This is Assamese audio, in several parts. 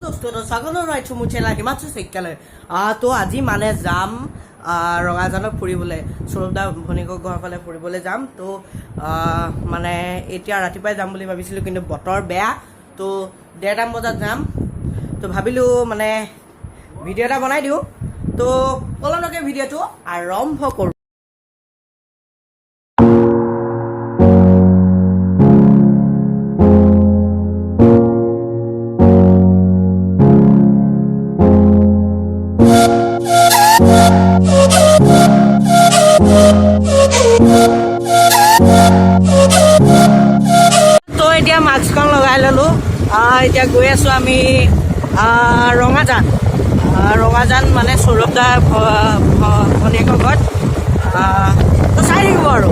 दोस्तों स्वागत जनाइছো মোৰ চেনেল হিমাংশু শইকীয়ালৈ তো আজি মানে যাম ৰঙাজানত ফুৰিবলৈ সৌৰভদা ভনিকৰ ঘৰৰ ফালে ফুৰিবলৈ যাম তো মানে এতিয়া ৰাতিপুৱাই যাম বুলি ভাবিছিলোঁ কিন্তু বতৰ বেয়া তো 1:30 বজাত যাম তো ভাবিলোঁ মানে ভিডিঅ' এটা বনাই দিওঁ তো পলমকৈ ভিডিঅ'টো আৰম্ভ কৰোঁ। তো এতিয়া মাস্কখন লগাই ললোঁ এতিয়া গৈ আছোঁ আমি ৰঙাজান মানে সৌৰভদা ভনীয়েকৰ ঘৰত তো চাই থাকিব আৰু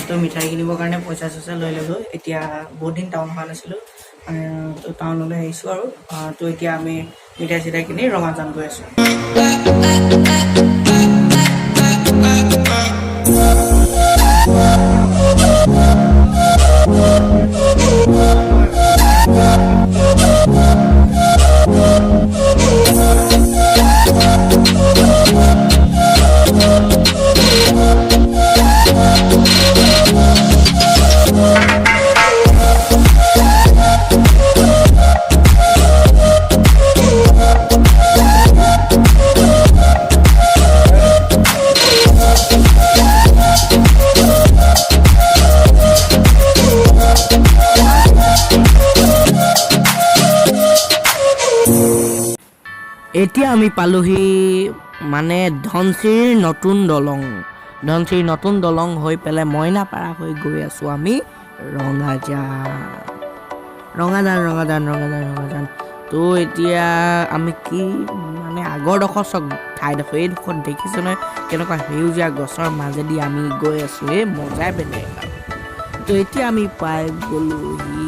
তো মিঠাই কিনিবৰ কাৰণে পইচা চইচা লৈ ল'লোঁ। এতিয়া বহুত দিন টাউন হোৱা নাছিলোঁ তো টাউনলৈ আহিছোঁ আৰু তো এতিয়া আমি মিঠাই চিঠাই কিনি ৰঙাজান গৈ আছোঁ। এতিয়া আমি পালোহি মানে ধনশিৰিৰ নতুন দলং হৈ পেলাই মইনাপাৰা হৈ গৈ আছোঁ আমি ৰঙাজান তো এতিয়া আমি কি মানে আগৰডোখৰ ঠাইডোখৰ এইডোখৰত দেখিছোঁ নহয় কেনেকুৱা সেউজীয়া গছৰ মাজেদি আমি গৈ আছোঁ এই মজাই বেলেগ। তো এতিয়া আমি পাই গ'লোহি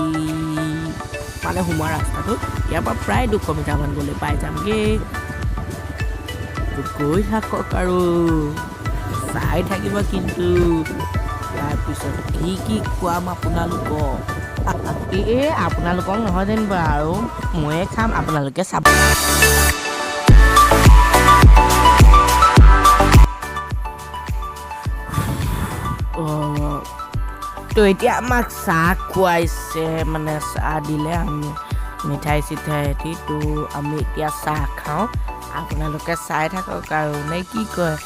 মানে সোমোৱা ৰাস্তাটো ইয়াৰ পৰা প্ৰায় 200 মিটাৰমান গ'লে পাই যামগৈ। গৈ থাকক আৰু চাই থাকিব কিন্তু তাৰপিছত কি খুৱাম আপোনালোকক আপোনালোকক নহয় যেনিবা আৰু ময়ে খাম আপোনালোকে চাব। তো এতিয়া আমাক চাহ খুৱাইছে মানে চাহ দিলে আমি মিঠাই চিঠাই এটি তো আমি এতিয়া চাহ খাওঁ আপোনালোকে চাই থাকক আৰু নে কি কয়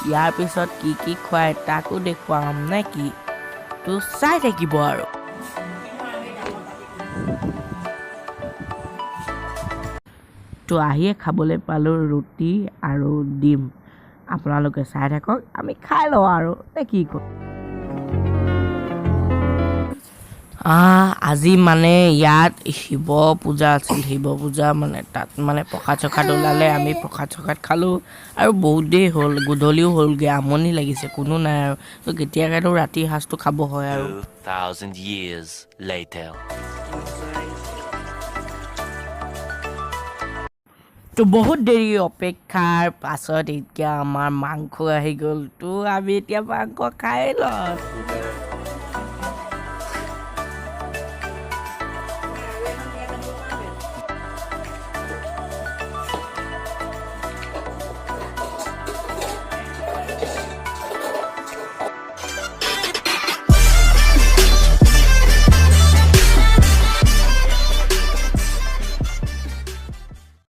ইয়াৰ পিছত কি খুৱাই তাকো দেখুৱাম নে কি তো চাই থাকিব আৰু। তো আহিয়ে খাবলৈ পালোঁ ৰুটি আৰু ডিম আপোনালোকে চাই থাকক আমি খাই লওঁ আৰু নে কি কয়। আজি মানে ইয়াত শিৱ পূজা আছিল শিৱ পূজা মানে তাত মানে প্ৰসাদ চসাদ ওলালে আমি প্ৰসাদ চসাদ খালোঁ আৰু বহুত দেৰি হ'ল গধূলিও হ'লগৈ আমনি লাগিছে কোনো নাই আৰু তো কেতিয়াকৈতো ৰাতি সাঁজটো খাব হয় আৰু। 2000 years later. তো বহুত দেৰি অপেক্ষাৰ পাছত এতিয়া আমাৰ মাংস আহি গ'ল তো আমি এতিয়া মাংস খাই লওঁ।